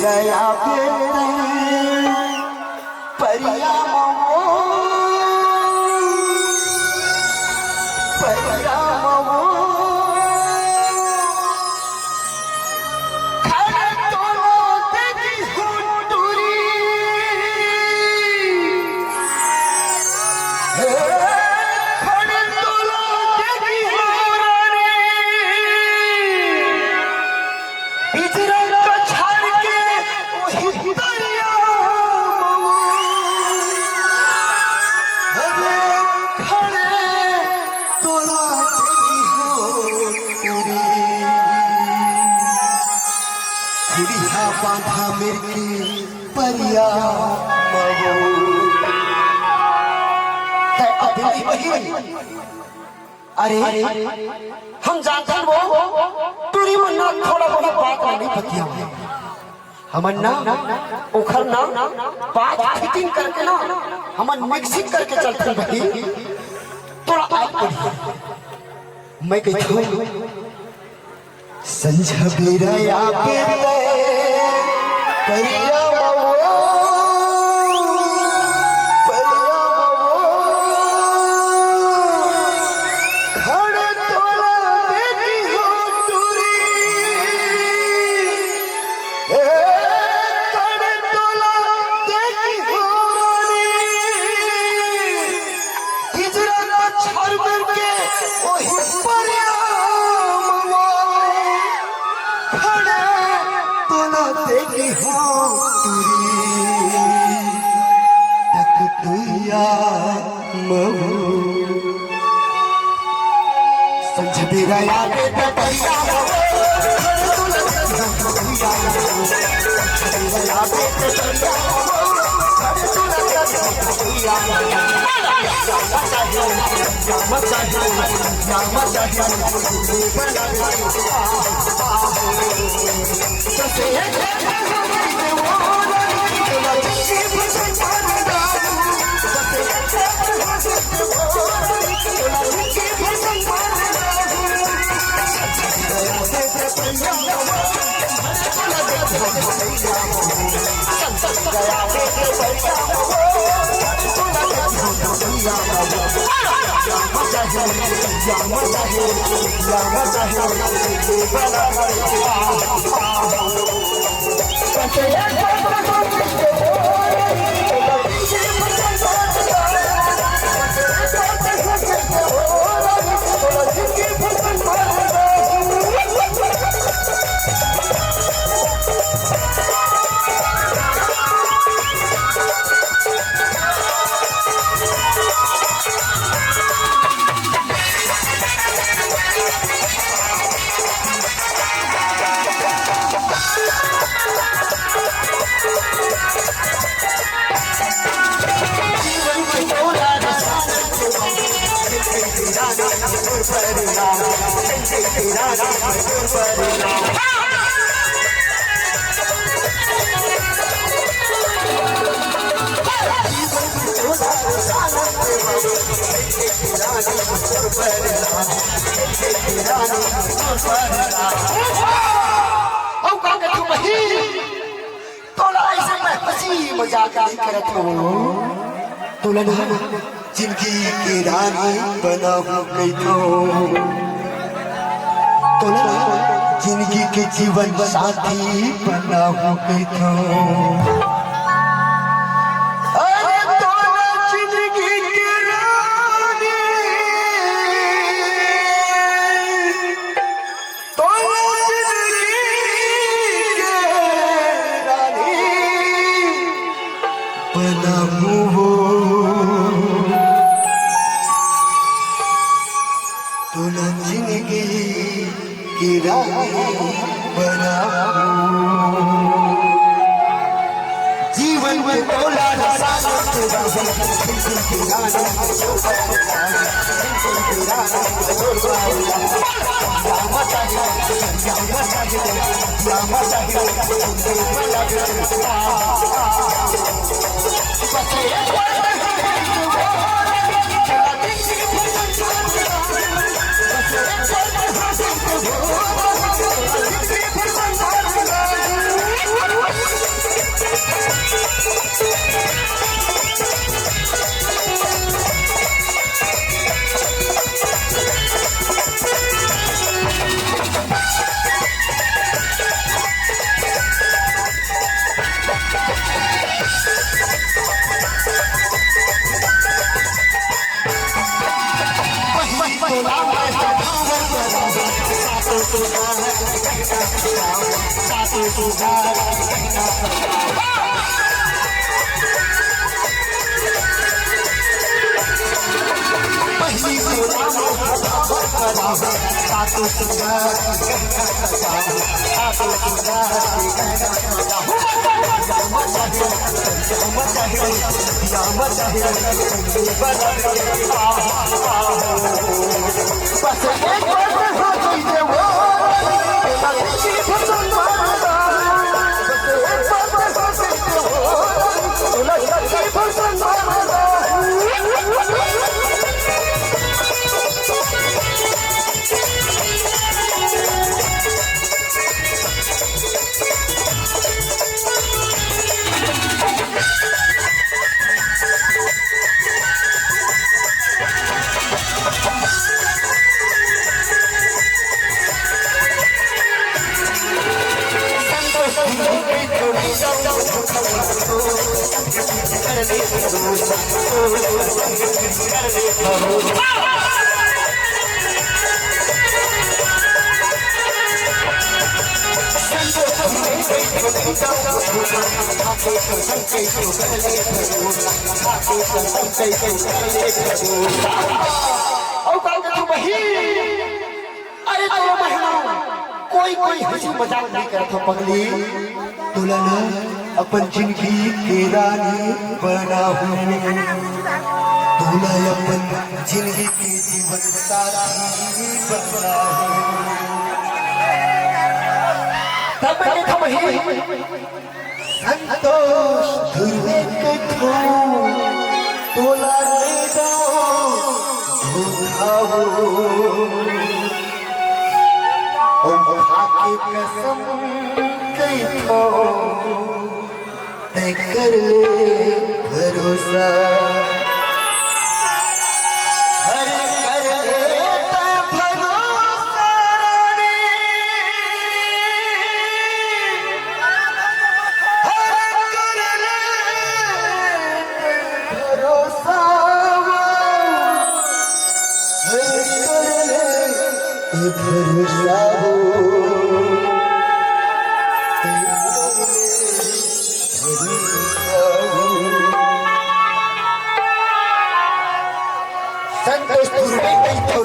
गया परिया बांधा मेरे परिया अरे हम जानते वो तुरी मन्ना थोड़ा बहुत बात नहीं बतिया हमन ना ओखर ना बात फिटिंग करके ना हमन मिक्सिंग करके चलते भाई थोड़ा आप मैं कहता हूँ संझा बेरा या परिया संझबेरा याद परिया मजाक नहीं करत हो तुलना जिंदगी की रानी बना हो गई तो तुलना जिंदगी के जीवन साथी बना हो गई तो जीवन में तोला अरे तो बहना कोई हंसी मजाक नहीं करता पगली तोला ना अपन जिंदगी के रानी बना तोला अपन जिंदगी के जीवन साथी बना तब संतोष ध्रुवे कठो तोला ले जाओ खाके कसम कई खो तय कर ले भरोसा हर कर ले तय भरोसा रानी हर कर ले तय भरोसा हर कर ले तय भरोसा संतोष ध्रुवे कठो